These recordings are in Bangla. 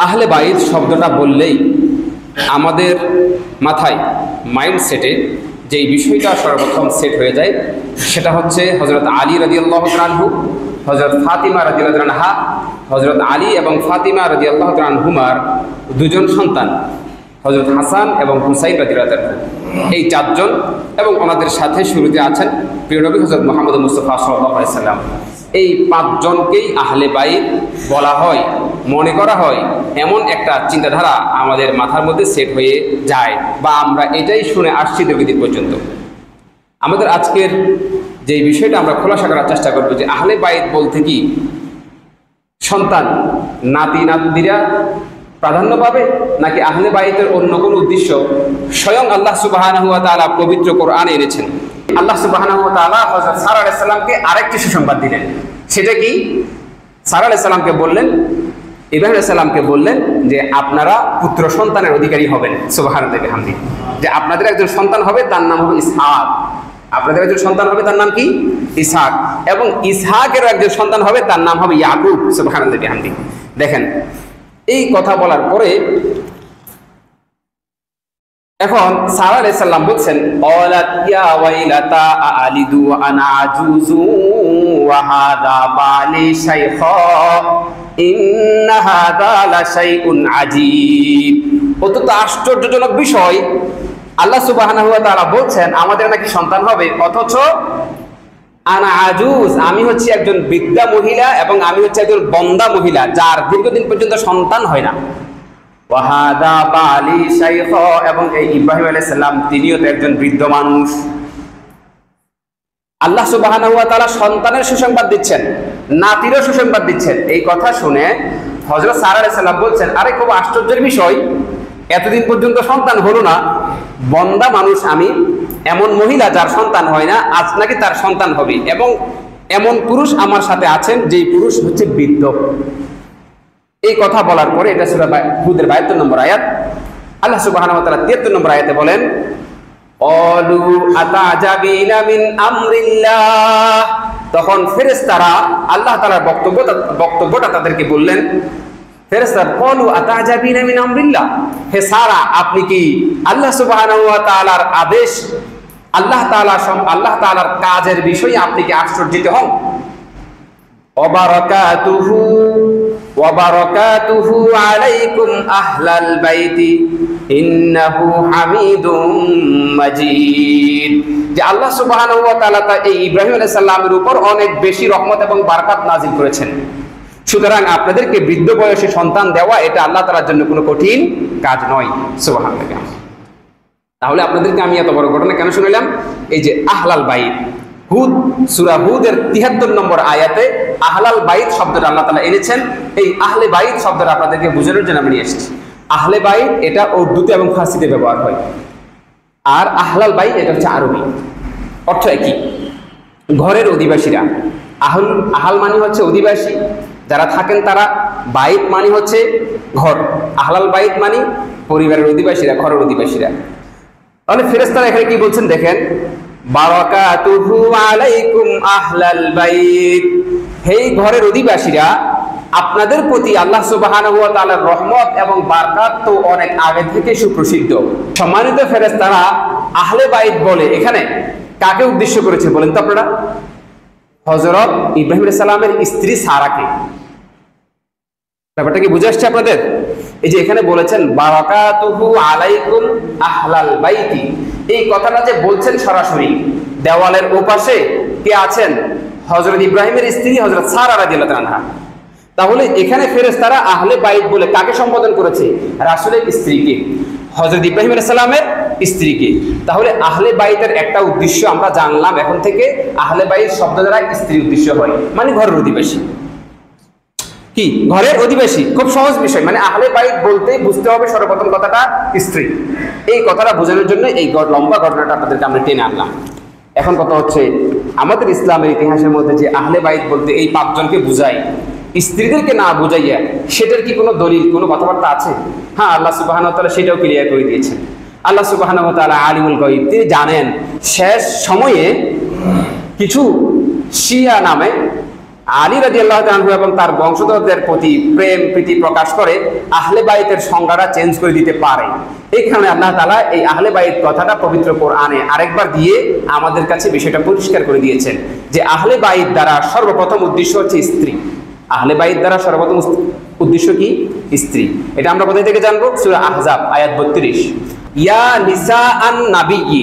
আহলে বাইত শব্দটা বললেই আমাদের মাথায় মাইন্ডসেটে যেই বিষয়টা সর্বপ্রথম সেট হয়ে যায় সেটা হচ্ছে হযরত আলী রাদিয়াল্লাহু তাআলা আনহু, হযরত ফাতিমা রাদিয়াল্লাহু তাআলা আনহা, হযরত আলী এবং ফাতিমা রাদিয়াল্লাহু তাআলা আনহুমার দুজন সন্তান হযরত হাসান এবং হুসাইন রাদিয়াল্লাহু তাআলা, এই চারজন এবং ওনাদের সাথে শুরুতে আছেন প্রিয় নবী হযরত মুহাম্মদ মুস্তাফা সাল্লাল্লাহু আলাইহি সাল্লাম। এই পাঁচজনকেই আহলে বাইত বলা হয়, মনে করা হয়। এমন একটা চিন্তাধারা আমাদের মাথার মধ্যে সেট হয়ে যায় বা আমরা এটাই শুনে আসছি দীর্ঘদিন পর্যন্ত। আমাদের আজকের যে বিষয়টা আমরা খোলাসা করার চেষ্টা করবো যে আহলে বাইত বলতে কি সন্তান নাতি নাতনিরা প্রাধান্য পাবে, নাকি আহলে বাইতের অন্য কোনো উদ্দেশ্য স্বয়ং আল্লাহ সুবহানাহু ওয়া তাআলা পবিত্র কোরআনে এনেছেন। আল্লাহ সুবহানাহু ওয়া তাআলা হযরত সারা আলাইহিস সালামকে আরেকটি সুসংবাদ দিলেন। সেটা কি? সারা আলাইহিস সালামকে বললেন, ইব্রাহিম আলাইহিস সালামকে বললেন যে আপনারা পুত্র সন্তানের অধিকারী হবেন। সুবহানাল্লাহি ওয়া বিহামদিহি, যে আপনাদের একজন সন্তান হবে, তার নাম হবে ইসহাক। আপনাদের একজন সন্তান হবে, তার নাম কি? ইসহাক। এবং ইসহাকের একজন সন্তান হবে, তার নাম হবে ইয়াকুব। সুবহানাল্লাহি ওয়া বিহামদিহি। দেখেন, এই কথা বলার পরে এখন সারা আলাইহিস সালাম বলছেন ক্বালাত ইয়া ওয়াইলাতা আলিদু ওয়া আনা আজুজু ওয়া হাদা বালি শাইখা ইন্না হাদা লা শাইউন আজীব। অত্যন্ত আশ্চর্যজনক বিষয়, আল্লাহ সুবহানাহু ওয়া তাআলা বলছেন আমাদের নাকি সন্তান হবে, অথচ আনা আজুজ, আমি হচ্ছে একজন বৃদ্ধা মহিলা এবং আমি হচ্ছে একজন বন্দা মহিলা যার দীর্ঘদিন পর্যন্ত সন্তান হয় না। ওয়াহাদা বালি শাইখা, এবং এই ইব্রাহিম আলাইহিস সালাম তিনিও তো একজন বৃদ্ধ মানুষ। আল্লাহ সুবহানাহু ওয়া তাআলা সন্তানের সুসংবাদ দিচ্ছেন, নাতিরও সুসংবাদ দিচ্ছেন। এই কথা শুনে হযরত সারা আলাইহিস সালাম বলছেন আরে খুব আশ্চর্যের বিষয়, এতদিন পর্যন্ত সন্তান হলো না, বন্দা মানুষ আমি, এমন মহিলা যার সন্তান হয় না, আজ নাকি তার সন্তান হবে, এবং এমন পুরুষ আমার সাথে আছেন যেই পুরুষ হচ্ছে বৃদ্ধ। এই কথা বলার পরে এটা সূরা হুদের 72 নম্বর আয়াত, আল্লাহ সুবহানাহু ওয়া তাআলা 73 নম্বর আয়াতে বলেন ক্বালু আতাজাবিনা মিন আমরিল্লাহ। তখন ফেরেশতারা আল্লাহ তাআলার বক্তব্যটা তাদেরকে বললেন, ফেরেশতারা ক্বালু আতাজাবিনা মিন আমরিল্লাহ, হে সারা আপনি কি আল্লাহ সুবহানাহু ওয়া তাআলার আদেশ, আল্লাহ তাআলার কাজের বিষয়ে আপনি কি আশ্চর্যিত হন? ওয়া বারাকাতুহু আলাইকুম আহলাল বাইতি ইন্নাহু হামিদুম মাজিদ। যে আল্লাহ সুবহানাহু ওয়া তাআলা এই ইব্রাহিম আলাইহিস সালামের উপর অনেক বেশি রহমত এবং বারাকাত নাযিল করেছেন। সুতরাং আপনাদেরকে বৃদ্ধ বয়সে সন্তান দেওয়া এটা আল্লাহ তাআলার জন্য কোনো কঠিন কাজ নয়। সুবহানাল্লাহ। তাহলে আপনাদেরকে আমি এত বড় ঘটনা কেন শুনাইলাম? এই যে আহলাল বাইত, হুদ, সূরা হুদের 73 নম্বর আয়াতে আহলাল বাইত শব্দটা আল্লাহ তাআলা এনেছেন। এই আহলে বাইত শব্দটা আপনাদেরকে বোঝানোর জন্য আমি নিয়ে এসেছি। আহলে বাইত এটা উর্দুতে এবং ফার্সিতে ব্যবহার হয়, আর আহলাল বাইত এটা হচ্ছে আরবি, অর্থ একই, ঘরের অধিবাসীরা। আহাল মানে হচ্ছে অধিবাসী, যারা থাকেন তারা, বাইত মানে হচ্ছে ঘর, আহলাল বাইত মানে পরিবারের অধিবাসীরা, ঘরের অধিবাসীরা। তাহলে ফেরেশতারা এখানে কি বলছেন দেখেন, বারাকাতুহু আলাইকুম আহলাল বাইত, হে ঘরের অধিবাসীরা আপনাদের প্রতি আল্লাহ সুবহানাহু ওয়া তাআলার রহমত এবং বারাকাত তো অনেক আগে থেকে সুপ্রসিদ্ধ। সম্মানিত ফেরেশতারা আহলে বাইত বলে এখানে কাকে উদ্দেশ্য করেছে বলেন তো আপনারা? হযরত ইব্রাহিম আলাইহিস সালামের স্ত্রী সারাকে। ব্যাপারটা কি বুঝে আসছে আপনাদের? এই যে এখানে বলেছেন বারাকাতুহু আলাইকুম আহলাল বাইতি, এই কথাটা যে বলছেন সরাসরি, দেওয়ালের ওপাশে কে আছেন? হযরত ইব্রাহিমের স্ত্রী হযরত সারা রাদিয়াল্লাহু আনহা। তাহলে এখানে ফেরেশতারা আহলে বাইত বলে কাকে সম্বোধন করেছে? রাসূলের স্ত্রীকে, হযরত ইব্রাহিম আলাইহিস সালামের স্ত্রীকে। তাহলে আহলে বাইতের একটা উদ্দেশ্য আমরা জানলাম, এখন থেকে আহলে বাইত শব্দ দ্বারা স্ত্রী উদ্দেশ্য হয়, মানে ঘরের অধিবাসী। কি ঘরের অধিবাসী? খুব সহজ বিষয়, মানে আহলে বাইত বলতে বুঝতে হবে সর্বপ্রথম কথাটা স্ত্রী। এই কথাটা বোঝানোর জন্য এই লম্বা ঘটনাটা আপনাদেরকে আমরা টেনে আনলাম। এখন কথা হচ্ছে আমাদের ইসলামের ইতিহাসের মধ্যে যে আহলে বাইত বলতে এই পাঁচজনকে বুঝায়, স্ত্রীদেরকে না বুঝাইয়া সেটার কি কোনো দলিল, কোনো কথাবার্তা আছে? হ্যাঁ, আল্লাহ সুবহানাহু ওয়া তাআলা সেটাও ক্লিয়ার করে দিয়েছেন। আল্লাহ সুবহানাহু ওয়া তাআলা আলিমুল গায়ব, তিনি জানেন শেষ সময়ে কিছু শিয়া নামে আলী রাদিয়াল্লাহু তাআলা আনহু এবং তার বংশধরদের প্রতি প্রেম প্রীতি প্রকাশ করে আহলে বাইতের সংজ্ঞাটা চেঞ্জ করে দিতে পারে। এখানে আল্লাহ তাআলা এই আহলে বাইত কথাটা পবিত্র কোরআনে আরেকবার দিয়ে আমাদের কাছে বিষয়টা পরিষ্কার করে দিয়েছেন যে আহলে বাইত দ্বারা সর্বপ্রথম উদ্দেশ্য হচ্ছে স্ত্রী। আহলে বাইত দ্বারা সর্বপ্রথম উদ্দেশ্য কি? স্ত্রী। এটা আমরা কোথায় থেকে জানবো? সূরা আহজাব আয়াত 32। ইয়া নিসা আন নাবিয়্যি,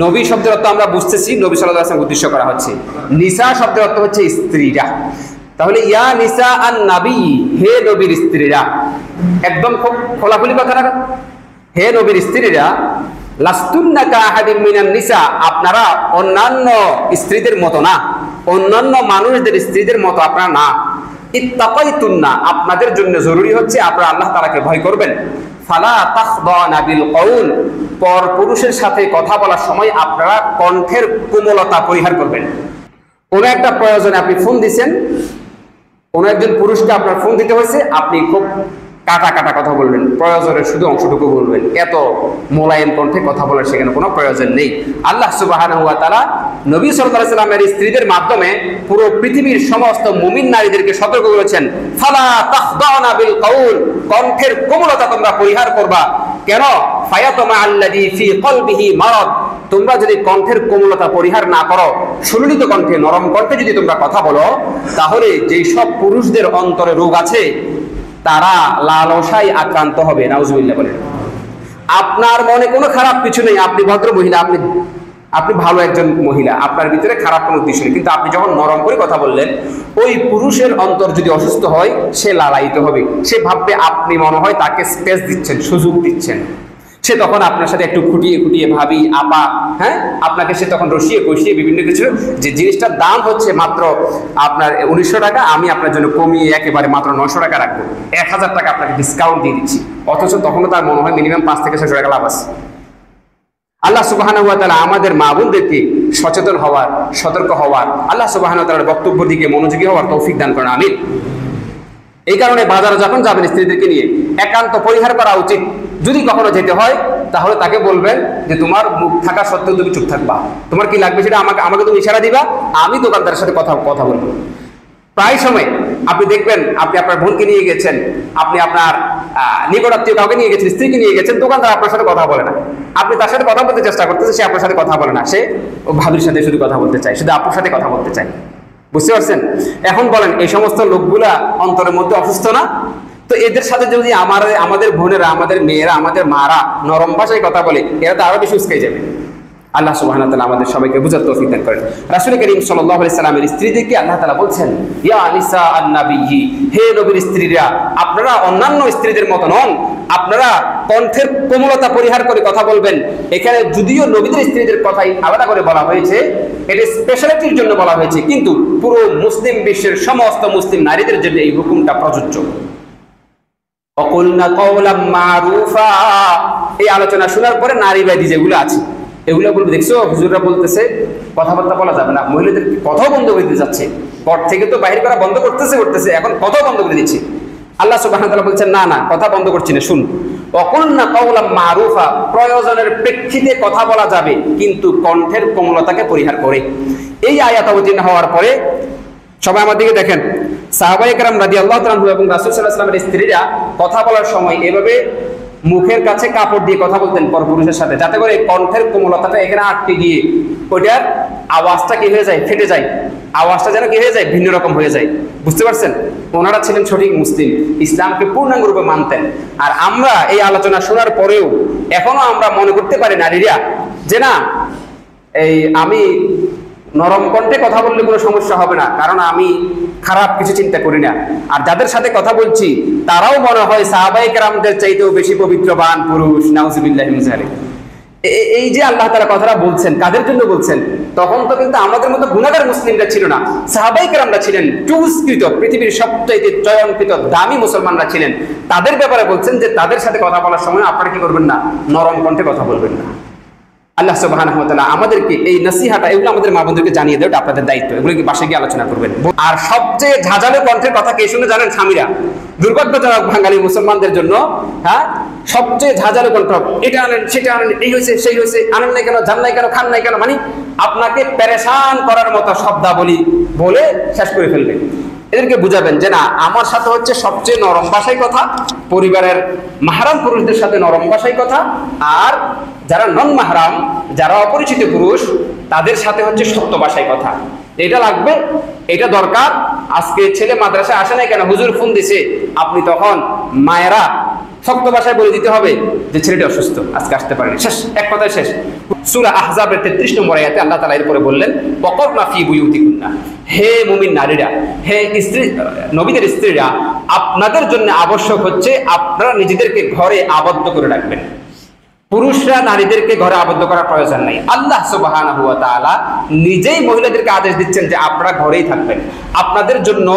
নবী শব্দের অর্থ আমরা বুঝতেছি নবী সাল্লাল্লাহু আলাইহি ওয়াসাল্লাম উদ্দেশ্য করা হচ্ছে। নিসা শব্দের অর্থ হচ্ছে স্ত্রীরা। তাহলে ইয়া নিসা আন নাবিয়্যি, হে নবীর স্ত্রীরা, একদম খুব খোলাখুলি কথা না, হে নবীর স্ত্রীরা, লাস্তুন্না কাআহাদিন মিনান নিসা, আপনারা অন্যান্য স্ত্রীদের মতো না, অন্যান্য মানুষদের স্ত্রীদের মতো আপনারা না। ইত্তাকাইতুন্না, আপনাদের জন্য জরুরি হচ্ছে আপনারা আল্লাহ তাআলাকে ভয় করবেন। ফালা তাখদানা বিল কওল, পর পুরুষের সাথে কথা বলার সময় আপনারা কণ্ঠের কোমলতা পরিহার করবেন। কোন একটা প্রয়োজনে আপনি ফোন দিবেন, কোন একজন পুরুষকে আপনার ফোন দিতে হয়েছে, আপনি খুব কাটা কাটা কথা বলবেন, প্রয়োজনের শুধু অংশটুকু বলবেন, এত মোলায়েম কণ্ঠে কথা বলার সেখানে কোনো প্রয়োজন নেই। আল্লাহ সুবহানাহু ওয়া তাআলা নবী সাল্লাল্লাহু আলাইহি ওয়াসাল্লামের স্ত্রীদের মাধ্যমে পুরো পৃথিবীর সমস্ত মুমিন নারীদেরকে সতর্ক করেছেন, ফালা তাখদানা বিল কওল, কণ্ঠের কোমলতা তোমরা পরিহার করবা। কেন? ফায়াতমা আল্লাযী ফি কলবিহি মারাদ, তোমরা যদি কণ্ঠের কোমলতা পরিহার না করো, সুললিত কণ্ঠে নরম কণ্ঠে যদি তোমরা কথা বলো, তাহলে যেই সব পুরুষদের অন্তরে রোগ আছে তারা লালসায় আক্রান্ত হবে। নাউজুবিল্লাহ বলেন। আপনার মনে কোনো খারাপ কিছু নেই, আপনি ভদ্র মহিলা, আপনি ভালো একজন মহিলা, আপনার ভিতরে খারাপ কোনো উদ্দেশ্য নেই, কিন্তু আপনি যখন নরম করে কথা বললেন, ওই পুরুষের অন্তর যদি অসুস্থ হয়, সে লালায়িত হবে, সে ভাববে আপনি মনে হয় তাকে স্পেস দিচ্ছেন, সুযোগ দিচ্ছেন। সে তখন আপনার সাথে একটু খুঁটিয়ে খুঁটিয়ে ভাবি আপা, হ্যাঁ, আপনাকে সে তখন রসিয়ে কষিয়ে বিভিন্ন কিছু, যে জিনিসটার দাম হচ্ছে মাত্র আপনার 1900 টাকা, আমি আপনার জন্য কমিয়ে একেবারে মাত্র 900 টাকা রাখবো, 1000 টাকা আপনাকে ডিসকাউন্ট দিয়ে দিচ্ছি, অথচ তখনও তার মনে হয় মিনিমাম 5 থেকে 600 টাকা লাভ আছে। আল্লাহ সুবহানাহু ওয়া তাআলা আমাদের মা বোনদেরকে সচেতন হওয়ার, সতর্ক হওয়ার, আল্লাহ সুবহানাহু ওয়া তাআলার বক্তব্যের দিকে মনোযোগী হওয়ার তৌফিক দান করেন, আমিন। এই কারণে বাজারে যখন যাবেন স্ত্রীদেরকে নিয়ে একান্ত পরিহার করা উচিত। যদি কখনো যেতে হয় তাহলে তাকে বলবেন যে তোমার মুখ থাকা সত্ত্বেও তুমি চুপ থাকবা, তোমার কি লাগবে সেটা আমাকে তুমি ইশারা দিবা, আমি দোকানদারের সাথে কথা বলবো। প্রায় সময় আপনি দেখবেন, আপনি আপনার বোনকে নিয়ে গেছেন, আপনি আপনার নিকটাত্মীয় কাউকে নিয়ে গেছেন, স্ত্রীকে নিয়ে গেছেন, দোকানদার আপনার সাথে কথা বলে না, আপনি তার সাথে কথা বলতে চেষ্টা করতেছেন, সে আপনার সাথে কথা বলে না, সে ভাবির সাথে শুধু কথা বলতে চায়, শুধু আপুর সাথে কথা বলতে চায়। বুঝতে পারছেন? এখন বলেন এই সমস্ত লোকগুলা অন্তরের মধ্যে অসুস্থ না? তো এদের সাথে যদি আমাদের বোনেরা, আমাদের মেয়েরা, আমাদের মারা নরম ভাষায় কথা বলে, এরা তো আরো বেশি উস্কাই যাবে। আল্লাহ সুবহানাহু ওয়া তাআলা আমাদের সবাইকে বুঝার তৌফিক দান করেন। রাসূল করিম সাল্লাল্লাহু আলাইহি সাল্লামের স্ত্রীদেরকে আল্লাহ তাআলা বলছেন, ইয়া নিসা আন-নাবিয়্যি, হে নবীর স্ত্রীরা, আপনারা অন্যান্য স্ত্রীদের মত নন, আপনারা কণ্ঠের কোমলতা পরিহার করে কথা বলবেন। এখানে যদিও নবীদের স্ত্রীদের কথাই আলাদা করে বলা হয়েছে, এটা স্পেশালিটির জন্য বলা হয়েছে, কিন্তু পুরো মুসলিম বিশ্বের সমস্ত মুসলিম নারীদের জন্য এই হুকুমটা প্রযোজ্য। ওয়াকুলনা কাওলাম মারুফা, এই আলোচনা শোনার পরে নারীবাদী যেগুলো আছে এগুলো বলবে, দেখছো হুজুররা বলতেছে কথাবার্তা বলা যাবে না, মহিলাদের কথাও বন্ধ করে দিতে যাচ্ছে, পর থেকে তো বাহির করা বন্ধ করতেছে, এখন কথাও বন্ধ করে দিচ্ছে। আল্লাহ সুবহানাহু ওয়া তাআলা বলছেন, না কথা বন্ধ করছি না, শুন। ওয়াকুলনা কাওলাম মারুফা, প্রয়োজনের প্রেক্ষিতে কথা বলা যাবে, কিন্তু কণ্ঠের কোমলতাকে পরিহার করে। এই আয়াত অবতীর্ণ হওয়ার পরে সবাই আমার দিকে দেখেন, সাহাবায়ে কেরাম রাদিয়াল্লাহু তাআলা এবং রাসূল সাল্লাল্লাহু আলাইহি ওয়াসাল্লামের স্ত্রীরা কথা বলার সময় এভাবে মুখের কাছে কাপড় দিয়ে কথা বলতেন পরপুরুষের সাথে, যাতে করে কণ্ঠের কোমলতাটা এখানে আটকে গিয়ে ওইটার আওয়াজটা কি হয়ে যায়, ফেটে যায়, আওয়াজটা যেন কি হয়ে যায়, ভিন্ন রকম হয়ে যায়। বুঝতে পারছেন? ওনারা ছিলেন সঠিক মুসলিম, ইসলামকে পূর্ণাঙ্গ রূপে মানতেন। আর আমরা এই আলোচনা শোনার পরেও এখনো আমরা মনে করতে পারি নারীরা যে না, এই আমি নরম কণ্ঠে কথা বললে কোনো সমস্যা হবে না, কারণ আমি খারাপ কিছু চিন্তা করি না। আর যাদের সাথে কথা বলছি তারাও মনে হয় সাহাবায়ে কেরামদের চাইতেও বেশি পবিত্রবান পুরুষ। নাউজুবিল্লাহি মিন যালিক। এই যে আল্লাহ তাআলা কথাটা বলছেন, কাদের জন্য বলছেন? তখন তো কিন্তু আমাদের মতো গুনাহগার মুসলিমরা ছিল না, সাহাবায়ে কেরামরা ছিলেন চুজকৃত, পৃথিবীর সবচাইতে চয়নকৃত দামি মুসলমানরা ছিলেন। তাদের ব্যাপারে বলছেন যে তাদের সাথে কথা বলার সময় আপনারা কি করবেন না, নরম কণ্ঠে কথা বলবেন না। আল্লাহ সুবহানাহু ওয়া তাআলা আমাদেরকে এই নসিহাটা, এগুলো আমাদের মা বোনদেরকে জানিয়ে দেওয়া আপনাদের দায়িত্ব, এগুলো কি বাসায় গিয়ে আলোচনা করবেন। আর সবচেয়ে ঝাঁঝালো কণ্ঠের কথা কে শুনে জানেন? স্বামীরা। দুর্ভাগ্যজনক বাঙালি মুসলমানদের জন্য, হ্যাঁ, সবচেয়ে ঝাঁঝালো কণ্ঠ, এটা আনেন সেটা আনেন, এই হয়েছে সেই হয়েছে, আনেন নাই কেন, যান নাই কেন, খান নাই কেন, মানে আপনাকে পেরেশান করার মতো শব্দাবলী বলে শেষ করে ফেলবে। এদেরকে বুঝাবেন যে না, আমার সাথে হচ্ছে সবচেয়ে নরম ভাষায় কথা, পরিবারের মাহরাম পুরুষদের সাথে নরম ভাষায় কথা, আর যারা নন মাহরাম, যারা অপরিচিত পুরুষ, তাদের সাথে হচ্ছে সত্য ভাষায় কথা। এটা লাগবে, এটা দরকার। আজকে ছেলে মাদ্রাসায় আসে নাই কেন, হুজুর ফোন দিছে, আপনি তখন মায়েরা শক্ত ভাষায় বলে দিতে হবে যে ছেলেটি অসুস্থ, আজকে আসতে পারেনি, শেষ, এক কথায় শেষ। সূরা আহজাবের 33 নম্বর আয়াতে আল্লাহ তাআলা এরপরে বললেন, ওয়াকরনা ফি বুয়ুতিকুন্না, হে মুমিন নারীরা, হে স্ত্রী, নবীদের স্ত্রীরা, আপনাদের জন্য আবশ্যক হচ্ছে আপনারা নিজেদেরকে ঘরে আবদ্ধ করে রাখবেন। পুরুষরা নারীদেরকে ঘরে আবদ্ধ করার প্রয়োজন নাই। আল্লাহ সুবহানাহু ওয়া তাআলা নিজেই মহিলাদেরকে আদেশ দিচ্ছেন যে আপনারা ঘরেই থাকবেন। আপনাদের জন্য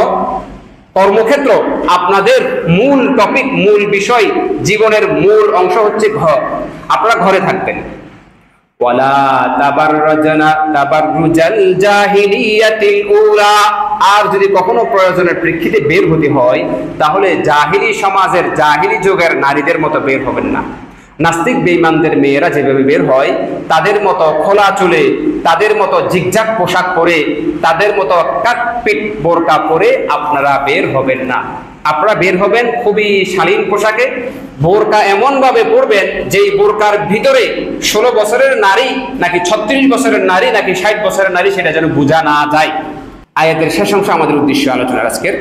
কর্মক্ষেত্র, আপনাদের মূল টপিক, মূল বিষয়, জীবনের মূল অংশ হচ্ছে ঘর। আপনারা ঘরে থাকবেন। ওয়ালা তাবাররাজনা তাবাররুজাল জাহিলিয়াতিল উলা, আর যদি কখনো প্রয়োজনের প্রেক্ষিতে বের হতে হয়, তাহলে জাহিলি সমাজের, জাহিলি যুগের নারীদের মতো বের হবেন না। নাস্তিক বেঈমানদের মেয়েরা যেভাবে বের হয়, তাদের মতো খোলা চুলে, তাদের মতো জিগজাগ পোশাক পরে, তাদের মতো কাটপিট বোরকা পরে আপনারা বের হবেন না। আপনারা বের হবেন খুবই শালীন পোশাকে। বোরকা এমন ভাবে পরবেন যেই বোরকার ভিতরে 16 বছরের নারী নাকি 36 বছরের নারী নাকি 60 বছরের নারী সেটা যেন বোঝা না যায়। আয়াতের শেষ অংশ আমাদের উদ্দেশ্য আলোচনার আজকের।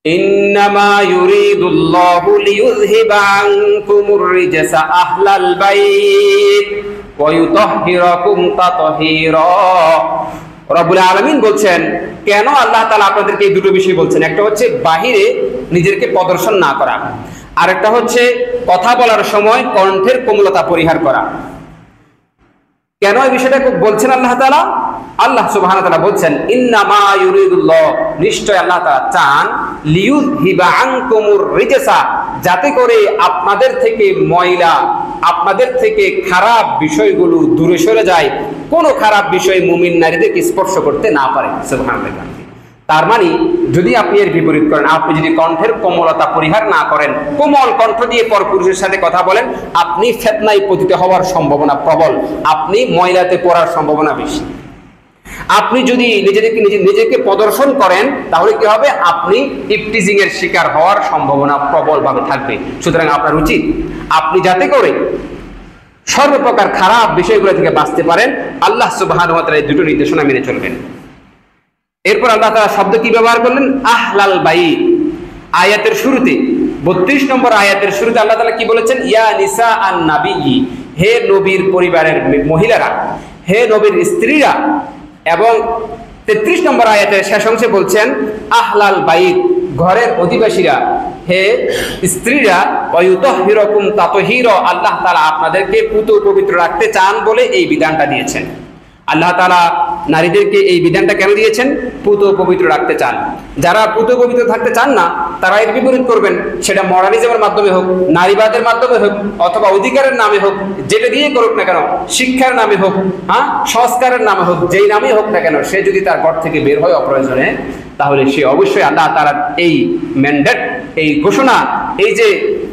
ইন্নামা ইউরিদুল্লাহু লিইউযহিবা আনকুমুর রিজসা আহলাল বাইত ওয়া ইউতাহহিরাকুম তাতহীরা। রব্বুল আলামিন বলছেন, কেন আল্লাহ তাআলা আপনাদেরকে এই দুটো বিষয় বলছেন? একটা হচ্ছে বাহিরে নিজেদেরকে প্রদর্শন না করা, আর একটা হচ্ছে কথা বলার সময় কণ্ঠের কোমলতা পরিহার করা। কেন এই বিষয়টা বলছেন আল্লাহ তাআলা? আল্লাহ সুবহানাহু ওয়া তাআলা বলছেন, ইন্নামা ইউরিদুল্লাহ, নিশ্চয় আল্লাহ তাআলা চান, লিইউযহিবা আনকুমুর রিজসা, যাতে করে আপনাদের থেকে ময়লা, আপনাদের থেকে খারাপ বিষয়গুলো দূরে সরে যায়, কোনো খারাপ বিষয় মুমিন নারীদেরকে স্পর্শ করতে না পারে। সুবহানাল্লাহ। তার মানে যদি আপনি এর বিপরীত করেন, আপনি যদি কণ্ঠের কোমলতা পরিহার না করেন, কোমল কণ্ঠ দিয়ে পরপুরুষের সাথে কথা বলেন, আপনি ফিতনায় পতিত হওয়ার সম্ভাবনা প্রবল, আপনি ময়লাতে পড়ার সম্ভাবনা বেশি। আপনি যদি নিজেকে প্রদর্শন করেন, তাহলে কি হবে? আপনি ইফটিজিং এর শিকার হওয়ার সম্ভাবনা প্রবলভাবে থাকবে। সুতরাং আপনার উচিত আপনি যাতে করে সর্বপ্রকার খারাপ বিষয়গুলো থেকে বাঁচতে পারেন, আল্লাহ সুবহানাহু ওয়া তাআলা এই দুটো নির্দেশনা মেনে চলবেন। এরপর আল্লাহ তাআলা শব্দ কি ব্যবহার করলেন? আহলাল বাইত। আয়াতের শুরুতে 32 নম্বর আয়াতের শুরুতে আল্লাহ তাআলা কি বলেছেন? ইয়া নিসা আন নাবিয়্যি, হে নবীর পরিবারের মহিলারা, হে নবীর স্ত্রীরা। এবং 33 নম্বর আয়াতের শেষ অংশে বলছেন আহলাল বাইত, ঘরের অধিবাসীরা, হে স্ত্রীরা, ওয়া ইউতাহহিরাকুম তাতহীরা, আল্লাহ তাআলা আপনাদেরকে পুত পবিত্র রাখতে চান বলে এই বিধানটা দিয়েছেন। আল্লাহ তাআলা নারীদেরকে এই বিধানটা কেন দিয়েছেন? পুত পবিত্র রাখতে চান। যারা পুত পবিত্র থাকতে চান না, তারা এর বিপরীত করবেন, সেটা মরালিজমের মাধ্যমে হোক, নারীবাদের মাধ্যমে হোক, অথবা অধিকারের নামে হোক, যেটা দিয়ে করুক না কেন, শিক্ষার নামে হোক, সংস্কারের নামে হোক, যেই নামে হোক না কেন, সে যদি তার ঘর থেকে বের হয় অপ্রয়োজনে, তাহলে সে অবশ্যই আল্লাহ তাআলার এই ম্যান্ডেট, এই ঘোষণা, এই যে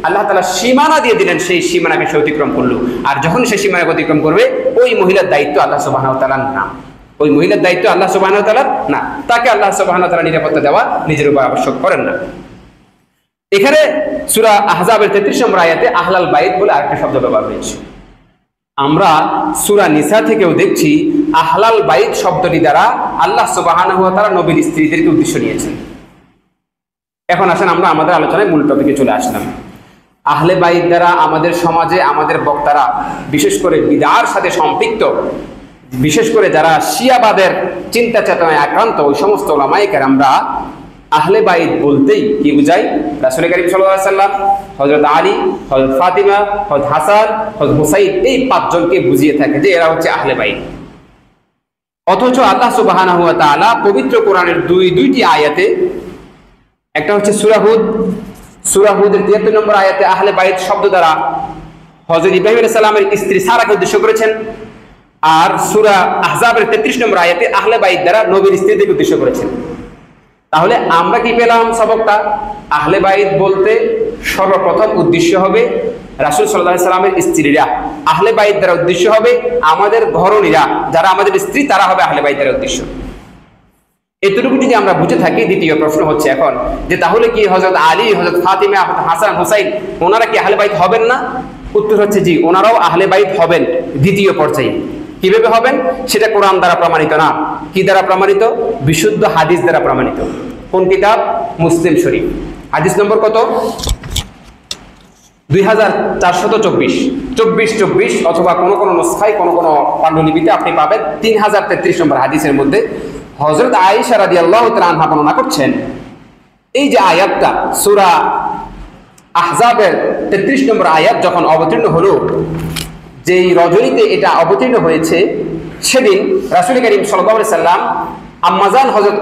আল্লাহ তাআলা সীমানা দিয়ে দিলেন, সেই সীমানাকে সে অতিক্রম করলো। আর যখন সে সীমানাকে অতিক্রম করবে, ওই মহিলার দায়িত্ব আল্লাহ সুবহানাহু ওয়া তাআলার না, ওই মহিলার দায়িত্ব আল্লাহ সুবহানাহু ওয়া তাআলার না। তাকে আল্লাহ সুবহানাহু ওয়া তাআলা নিরাপত্তা দেওয়া নিজের উপর আবশ্যক করেন না। এখানে সূরা আহজাবের 33 নম্বর আয়াতে আহলাল বাইত বলে আরেকটা শব্দ ব্যবহার হয়েছে। আমরা সূরা নিসা থেকেও দেখছি আহলাল বাইত শব্দটি দ্বারা আল্লাহ সুবহানাহু ওয়া তাআলা নবীর স্ত্রীদেরকে উদ্দেশ্য নিয়েছেন। এখন আসেন আমরা আমাদের আলোচনায় মূল টপিকে চলে আসলাম। আহলে বাইত দ্বারা আমাদের সমাজে আমাদের বক্তারা, বিশেষ করে বিদআর সাথে সম্পৃক্ত, বিশেষ করে যারা শিয়াবাদের চিন্তা চেতনায় আক্রান্ত, ওই সমস্ত উলামায়ে কেরামরা আহলে বাইত বলতেই কি বুঝায়? রাসূল কারীম সাল্লাল্লাহু আলাইহি ওয়াসাল্লাম, হযরত আলী, হযরত ফাতিমা, হযরত হাসান, হযরত হুসাইন, এই পাঁচজনকে বুঝিয়ে থাকে যে এরা হচ্ছে আহলে বাইত। অথচ আল্লাহ সুবহানাহু ওয়া তাআলা পবিত্র কোরআনের দুইটি আয়াতে, একটা হচ্ছে সূরা হুদের 73 নম্বর আয়াতে আহলে বাইত শব্দ দ্বারা হযরত ইব্রাহিম আলাইহিস সালামের স্ত্রী সারাকে উদ্দেশ্য করেছেন, আর সূরা আহজাবের 33 নম্বর আয়াতে আহলে বাইত দ্বারা নবীর স্ত্রীদেরকে উদ্দেশ্য করেছেন। তাহলে আমরা কি পেলাম সবকটা? আহলে বাইত বলতে সর্বপ্রথম উদ্দেশ্য হবে রাসূল সাল্লাল্লাহু আলাইহি সাল্লামের স্ত্রীরা। আহলে বাইত দ্বারা উদ্দেশ্য হবে আমাদের ঘরণীরা, যারা আমাদের স্ত্রী, তারা হবে আহলে বাইত দ্বারা উদ্দেশ্য। এতটুকু যদি আমরা বুঝে থাকি, দ্বিতীয় প্রশ্ন হচ্ছে এখন যে তাহলে কি হযরত আলী, হযরত ফাতিমা, হাসান, হুসাইন ওনারা কি আহলে বাইত হবেন না? উত্তর হচ্ছে জি, ওনারাও আহলে বাইত হবেন দ্বিতীয় পর্যায়ে। কিভাবে হবেন? সেটা কোরআন দ্বারা প্রমাণিত না। কি দ্বারা প্রমাণিত? বিশুদ্ধ হাদিস দ্বারা প্রমাণিত। কোন কিতাব? মুসলিম শরীফ। হাদিস নম্বর কত? 2424 অথবা কোন কোন নুসখায়, কোন কোন পাণ্ডুলিপিতে আপনি পাবেন 3033 নম্বর হাদিসের মধ্যে হযরত আয়েশা রাদিয়াল্লাহু তাআলা আনহা বর্ণনা করছেন, এই যে আয়াতটা সূরা আহজাবের 33 নম্বর আয়াত যখন অবতীর্ণ হলো, যেই রজনীতে এটা অবতীর্ণ হয়েছে, সেদিন রাসূল করিম সাল্লাল্লাহু আলাইহি সাল্লাম আম্মাজান হযরত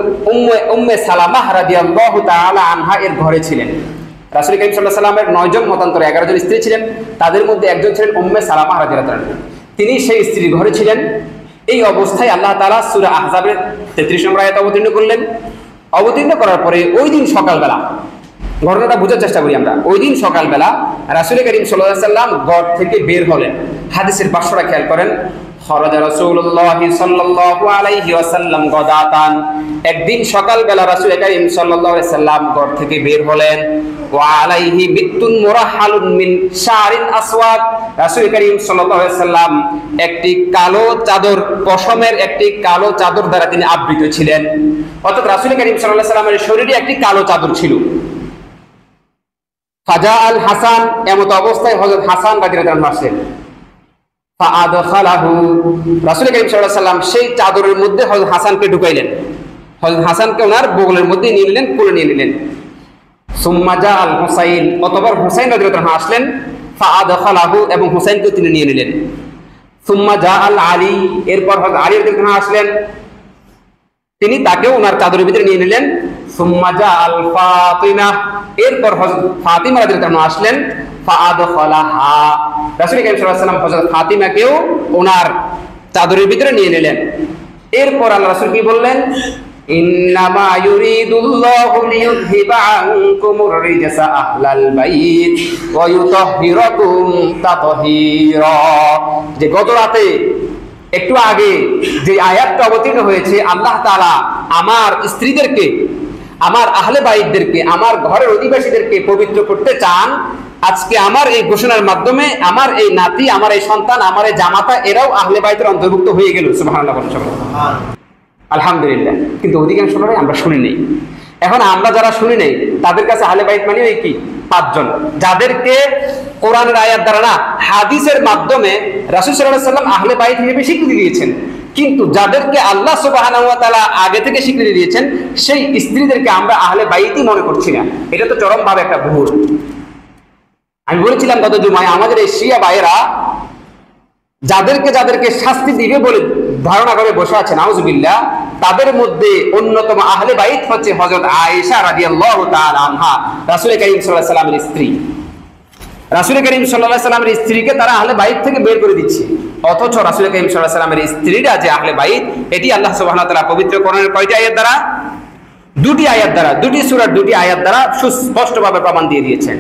উম্মে সালামাহ রাদিয়াল্লাহু তাআলা আনহা এর ঘরে ছিলেন। রাসূল করিম সাল্লাল্লাহু আলাইহি সাল্লামের 9 জন মতান্তরে 11 জন স্ত্রী ছিলেন, তাদের মধ্যে একজন ছিলেন উম্মে সালামাহ রাদিয়াল্লাহু তাআলা। তিনি সেই স্ত্রীর ঘরে ছিলেন। এই অবস্থায় আল্লাহ তাআলা সূরা আহজাবের 33 নম্বর আয়াত অবতীর্ণ করলেন। অবতীর্ণ করার পরে ওই দিন সকালবেলা, ঘটনাটা বোঝার চেষ্টা করি আমরা, ওই দিন সকালবেলা রাসূল করিম সাল্লাল্লাহু আলাইহি সাল্লাম ঘর থেকে বের হলেন। হাদিসের ভাষ্যটা খেয়াল করেন, খরাজা রাসূলুল্লাহি সাল্লাল্লাহু আলাইহি ওয়াসাল্লাম গাদাতান, একদিন সকালবেলা রাসূল করিম সাল্লাল্লাহু আলাইহি সাল্লাম ঘর থেকে বের হলেন। ওয়া আলাইহি বিত্তুন মুরাহালুন মিন শারিন আসওয়াদ, রাসূল করিম সাল্লাল্লাহু আলাইহি সাল্লাম একটি কালো চাদর, পশমের একটি কালো চাদর দ্বারা তিনি আবৃত ছিলেন। অর্থাৎ রাসূল করিম সাল্লাল্লাহু আলাইহি সাল্লামের শরীরে একটি কালো চাদর ছিল। ফাজা আল হাসান, এমত অবস্থায় হযরত হাসান রাদিয়াল্লাহু আনহু আসলেন। ফাআদখালাহু, রাসূল করিম সাল্লাল্লাহু আলাইহি সাল্লাম সেই চাদরের মধ্যে হযরত হাসানকে ঢুকাইলেন। হযরত হাসানকে ওনার বগলের মধ্যে নিয়ে নিলেন, কোলে নিয়ে নিলেন। সুম্মা জা আল হুসাইন, অতঃপর হুসাইন রাদিয়াল্লাহু আনহু আসলেন। ফাআদখালাহু, এবং হুসাইনকে তিনি নিয়ে নিলেন। সুম্মা জা আল আলী, এরপর হযরত আলী রাদিয়াল্লাহু আনহু আসলেন, তিনি তাকেও ওনার চাদরের ভিতরে নিয়ে নিলেন। সুম্মা জা আল ফাতিমা, এরপর হযরত ফাতিমা রাদিয়াল্লাহু আনহা আসলেন। ফাআদখালাহা, রাসূল করিম সাল্লাল্লাহু আলাইহি ওয়াসাল্লাম হযরত ফাতিমাকেও ওনার চাদরের ভিতরে নিয়ে নিলেন। এরপর আল্লাহ রাসূল কি বললেন? ইন্নামা ইউরিদুল্লাহু লিইউযহিবা আনকুমুর রিজসা আহলাল বাইত ওয়া ইউতাহহিরাকুম তাতহীরা, যে গত রাতে একটু আগে যে আয়াতটা অবতীর্ণ হয়েছে, আল্লাহ তাআলা আমার স্ত্রীদেরকে, আমার আহলে বাইতদেরকে, আমার ঘরের অধিবাসীদেরকে পবিত্র করতে চান। আজকে আমার এই ঘোষণার মাধ্যমে আমার এই নাতি, আমার এই সন্তান, আমার এই জামাতা, এরাও আহলে বাইতের অন্তর্ভুক্ত হয়ে গেল। সুবহানাল্লাহ, আলহামদুলিল্লাহ। কিন্তু অধিকাংশ সময় আমরা শুনি নেই। এখন আমরা যারা শুনি নেই, তাদের কাছে আহলে বাইত মানে ওই কি 5 জন, যাদেরকে কোরআনের আয়াত দ্বারা না, হাদিসের মাধ্যমে রাসূল সাল্লাল্লাহু আলাইহি ওয়াসাল্লাম আহলে বাইত হিসেবে স্বীকৃতি দিয়েছেন। কিন্তু যাদেরকে আল্লাহ সুবহানাহু ওয়া তাআলা আগে থেকে স্বীকৃতি দিয়েছেন, সেই স্ত্রীদেরকে আমরা আহলে বাইতই মনে করছি না। এটা তো চরমভাবে একটা ভুল। আমি বলেছিলাম গত জুমায়, আমাদের এই শিয়া ভাইয়েরা যাদেরকে শাস্তি দিবে বলে ধারণা করে বসে আছে, নাউজুবিল্লাহ, তাদের মধ্যে অন্যতম আহলে বাইত হচ্ছে হযরত আয়েশা রাদিয়াল্লাহু তাআলা আনহা, রাসূল করিম সাল্লাল্লাহু আলাইহি সাল্লামের স্ত্রী। রাসূল করিম সাল্লাল্লাহু আলাইহি সাল্লামের স্ত্রীকে তারা আহলে বাইত থেকে বের করে দিচ্ছে, অথচ রাসূল করিম সাল্লাল্লাহু আলাইহি সাল্লামের স্ত্রীরা যে আহলে বাইত, এটি আল্লাহ সুবহানাহু ওয়া তাআলা পবিত্র কোরআনের কয়টি আয়াত দ্বারা? 2টি আয়াত দ্বারা, 2টি সূরার 2টি আয়াত দ্বারা সুস্পষ্টভাবে প্রমাণ দিয়ে দিয়েছেন।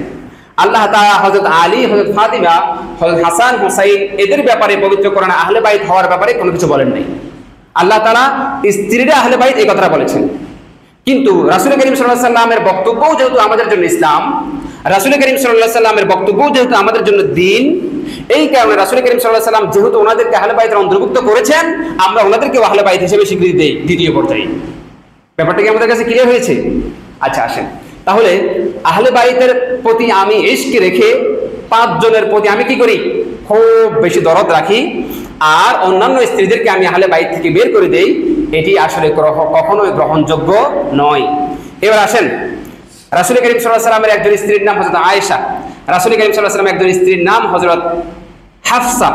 আল্লাহ তাআলা হযরত আলী, হযরত ফাতিমা, হযরত হাসান, হুসাইন এদের ব্যাপারে পবিত্র কোরআনে আহলে বাইত হওয়ার ব্যাপারে কোনো কিছু বলেন নাই। আল্লাহ তাআলা স্ত্রীরা আহলে বাইত এই কথাটা বলেছেন। কিন্তু রাসূল করিম সাল্লাল্লাহু আলাইহি সাল্লামের বক্তব্যও যেহেতু আমাদের জন্য ইসলাম, রাসূল করিম সাল্লাল্লাহু আলাইহি সাল্লামের বক্তব্যও যেহেতু আমাদের জন্য দ্বীন, এই কারণে রাসূল করিম সাল্লাল্লাহু আলাইহি সাল্লাম যেহেতু ওনাদেরকে আহলে বাইতের অন্তর্ভুক্ত করেছেন, আমরা ওনাদেরকেও আহলে বাইত হিসেবে স্বীকৃতি দেই দ্বিতীয় পর্যায়ে। ব্যাপারটা কি আমাদের কাছে ক্লিয়ার হয়েছে? আচ্ছা, আসেন তাহলে আহলে বাইতের প্রতি আমি ইশক রেখে 5 জনের প্রতি আমি কি করি? খুব বেশি দরদ রাখি, আর অন্যান্য স্ত্রীদেরকে আমি আহলে বাইত থেকে বের করে দেই। এটি আসলে কখনোই গ্রহণযোগ্য নয়। এবার আসেন, রাসূল করিম সাল্লাল্লাহু আলাইহি ওয়াসাল্লামের একজন স্ত্রীর নাম হযরত আয়েশা, রাসূল করিম সাল্লাল্লাহু আলাইহি ওয়াসাল্লামের একজন স্ত্রীর নাম হযরত হাফসা।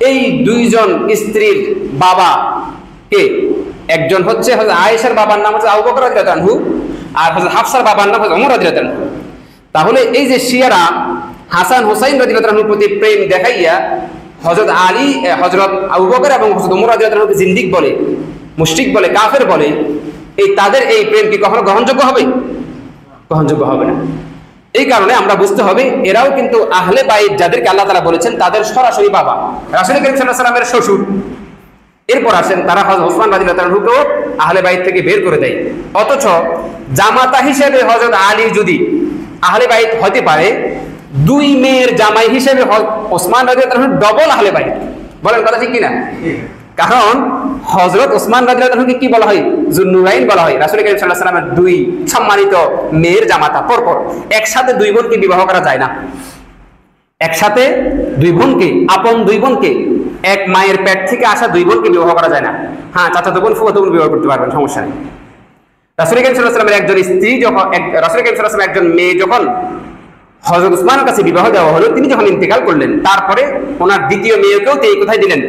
এই 2 জন স্ত্রীর বাবা কে? একজন হচ্ছে হযরত আয়েশার বাবার নাম হচ্ছে আবু বকর রাদিয়াল্লাহু আনহু, আর হযরত হাফসার বাবার নাম হচ্ছে ওমর রাদিয়াল্লাহু আনহু। তাহলে এই যে শিয়ারা হাসান হুসাইন রাদিয়াল্লাহু আনহুর প্রতি প্রেম দেখাইয়া হযরত আলী, হযরত আবু বকর এবং হযরত ওমর রাদিয়াল্লাহু আনহুকে জিন্দিক বলে, মুশরিক বলে, কাফের বলে, এই তাদের এই প্রেম কি কখনো গ্রহণযোগ্য হবে? গ্রহণযোগ্য হবে না। এই কারণে আমরা বুঝতে হবে এরাও কিন্তু আহলে বাইত যাদেরকে আল্লাহ তাআলা বলেছেন, তাদের সরাসরি বাবা রাসূল করিম সাল্লাল্লাহু আলাইহি ওয়াসাল্লামের শ্বশুর, এরপর আসেন তারা হযরত ওসমান রাদিয়াল্লাহু তাআলাকে আহলে বাইত থেকে বের করে দেয়। অথচ জামাতা হিসেবে হযরত আলী যদি আহলে বাইত হতে পারে, দুই মেয়ের জামাই হিসেবে ওসমান রাদিয়াল্লাহু তাআলা ডবল আহলে বাইত। বলেন কথা ঠিক কিনা? কারণ হযরত ওসমান রাদিয়াল্লাহু তাআলাকে কি বলা হয়? যুন্নুরাইন বলা হয়। রাসূল কারীম সাল্লাল্লাহু আলাইহি ওয়াসাল্লামের দুই সম্মানিত মেয়ের জামাতা। পরপর একসাথে দুই বোনকে বিবাহ করা যায় না। একসাথে দুই বোনকে, আপন দুই বোনকে, এক মায়ের পেট থেকে আসা দুই বোনকে বিবাহ করা যায় না। হ্যাঁ, চাচাতো বোন ফুফাতো বোন বিবাহ করতে পারবেন, সমস্যা নেই। রাসূল কারীম সাল্লাল্লাহু আলাইহি ওয়াসাল্লামের একজন স্ত্রী যখন রাসূল কারীম সাল্লাল্লাহু আলাইহি ওয়াসাল্লামের একজন মেয়ে যখন হযরত ওসমানের কাছে বিবাহ দেওয়া হলো, তিনি যখন ইন্তেকাল করলেন, তারপরে ওনার দ্বিতীয় মেয়েকেও তিনি কোথায় দিলেন?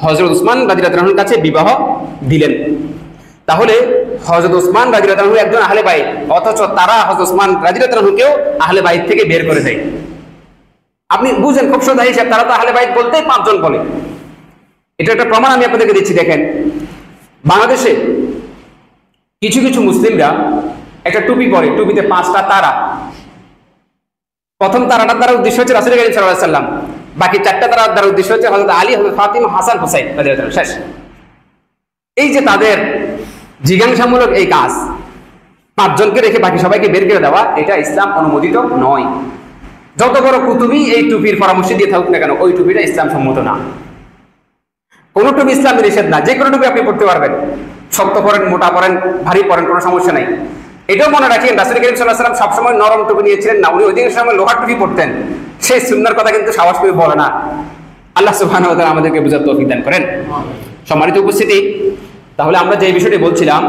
হযরত ওসমান রাদিয়াল্লাহু আনহুর কাছে বিবাহ দিলেন। তাহলে হযরত ওসমান রাদিয়াল্লাহু আনহু একজন আহলে বাইত, অথচ তারা হযরত ওসমান রাদিয়াল্লাহু আনহুকেও আহলে বাইত থেকে বের করে দেয়। আপনি বুঝেন খুব সোজা হিসাব, তারা তো আহলে বাইত বলতেই 5 জন বলে। এটা একটা প্রমাণ আমি আপনাদেরকে দিচ্ছি। দেখেন, বাংলাদেশে কিছু কিছু মুসলিমরা একটা টুপি পরে, টুপিতে 5টা তারা। প্রথম তারাটার দ্বারা উদ্দেশ্য হচ্ছে রাসূল কারীম সাল্লাল্লাহু আলাইহি ওয়াসাল্লাম, বাকি 4টা তারার দ্বারা উদ্দেশ্য হচ্ছে হযরত আলী, হযরত ফাতিমা, হাসান, হুসাইন রাদিয়াল্লাহু আনহু। শেষ। এই যে তাদের জিজ্ঞাসামূলক এই কাজ, 5 জনকে রেখে বাকি সবাইকে বের করে দেওয়া, এটা ইসলাম অনুমোদিত নয়। যত বড় কুতুবই এই টুপির পরামর্শ দিয়ে থাকুক না কেন, ওই টুপিটা ইসলাম সম্মত না। কোন টুপি ইসলামে নিষেধ না, যে কোনো টুপি আপনি পড়তে পারবেন। শক্ত পরেন, মোটা পরেন, ভারী পরেন, কোনো সমস্যা নাই। এটাও মনে রাখেন, রাসূল কারীম সাল্লাল্লাহু আলাইহি ওয়াসাল্লাম সবসময় নরম টুপি নিয়েছিলেন না, উনি অধিকাংশ সময় লোহার টুপি পড়তেন। সেই সুন্নাহর কথা কিন্তু সাহস করে বলে না। আল্লাহ সুবহানাহু ওয়া তাআলা আমাদেরকে বুঝার তৌফিক দান করেন। সম্মানিত উপস্থিতি, তাহলে আমরা যে বিষয়টি বলছিলাম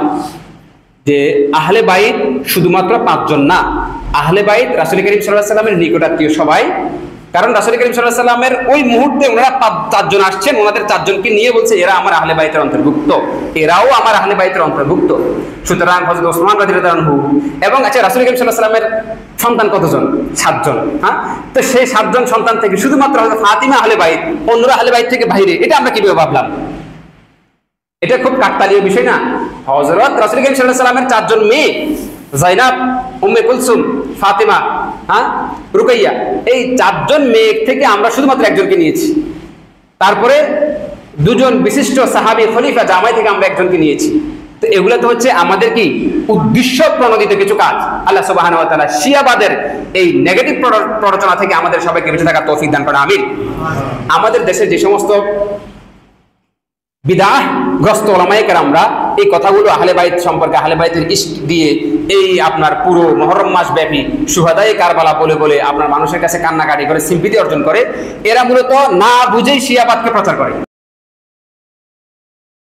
যে আহলে বাইত শুধুমাত্র 5 জন না, আহলে বাইত রাসূল কারীম সাল্লাল্লাহু আলাইহি ওয়াসাল্লামের নিকটাত্মীয় সবাই। কারণ রাসূল কারীম সাল্লাল্লাহু আলাইহি ওয়াসাল্লামের ওই মুহূর্তে ওনারা 4 জন আসছেন, ওনাদের 4 জনকে নিয়ে বলছে এরা আমার আহলে বাইতের অন্তর্ভুক্ত, এরাও আমার আহলে বাইতের অন্তর্ভুক্ত। সুতরাং হযরত ওসমান রাদিয়াল্লাহু আনহু এবং আচ্ছা রাসূল কারীম সাল্লাল্লাহু আলাইহি ওয়াসাল্লামের সন্তান কতজন? 7 জন। হ্যাঁ, তো সেই 7 জন সন্তান থেকে শুধুমাত্র হযরত ফাতিমা আহলে বাইত, অন্যরা আহলে বাইত থেকে বাইরে, এটা আমরা কিভাবে ভাবলাম? এটা খুব কাকতালীয় বিষয় না? হযরত রাসূল কারীম সাল্লাল্লাহু আলাইহি ওয়াসাল্লামের 4 জন মেয়ে, যায়নাব, উম্মে কুলসুম, ফাতিমা, রুকাইয়া, এই 4 জন মেয়ে থেকে আমরা শুধুমাত্র একজনকে নিয়েছি। তারপরে 2 জন বিশিষ্ট সাহাবী খলিফা জামাই থেকে আমরা একজনকে নিয়েছি। তো এগুলো তো হচ্ছে আমাদের কি উদ্দেশ্য প্রণোদিত কিছু কাজ। আল্লাহ সুবহানাহু ওয়া তাআলা শিয়াবাদের এই নেগেটিভ প্ররোচনা থেকে আমাদের সবাইকে বেঁচে থাকার তৌফিক দান করেন, আমিন। আমাদের দেশে যে সমস্ত বিদআহগ্রস্ত ওলামায়ে কেরামরা এই কথাগুলো আহলে বাইত সম্পর্কে, আহলে বাইতের ইশক দিয়ে এই আপনার পুরো মুহররম মাস ব্যাপী শুহাদায়ে কারবালা বলে বলে আপনার মানুষের কাছে কান্নাকাটি করে সিম্পিতি অর্জন করে, এরা মূলত না বুঝেই শিয়াবাদকে প্রচার করে।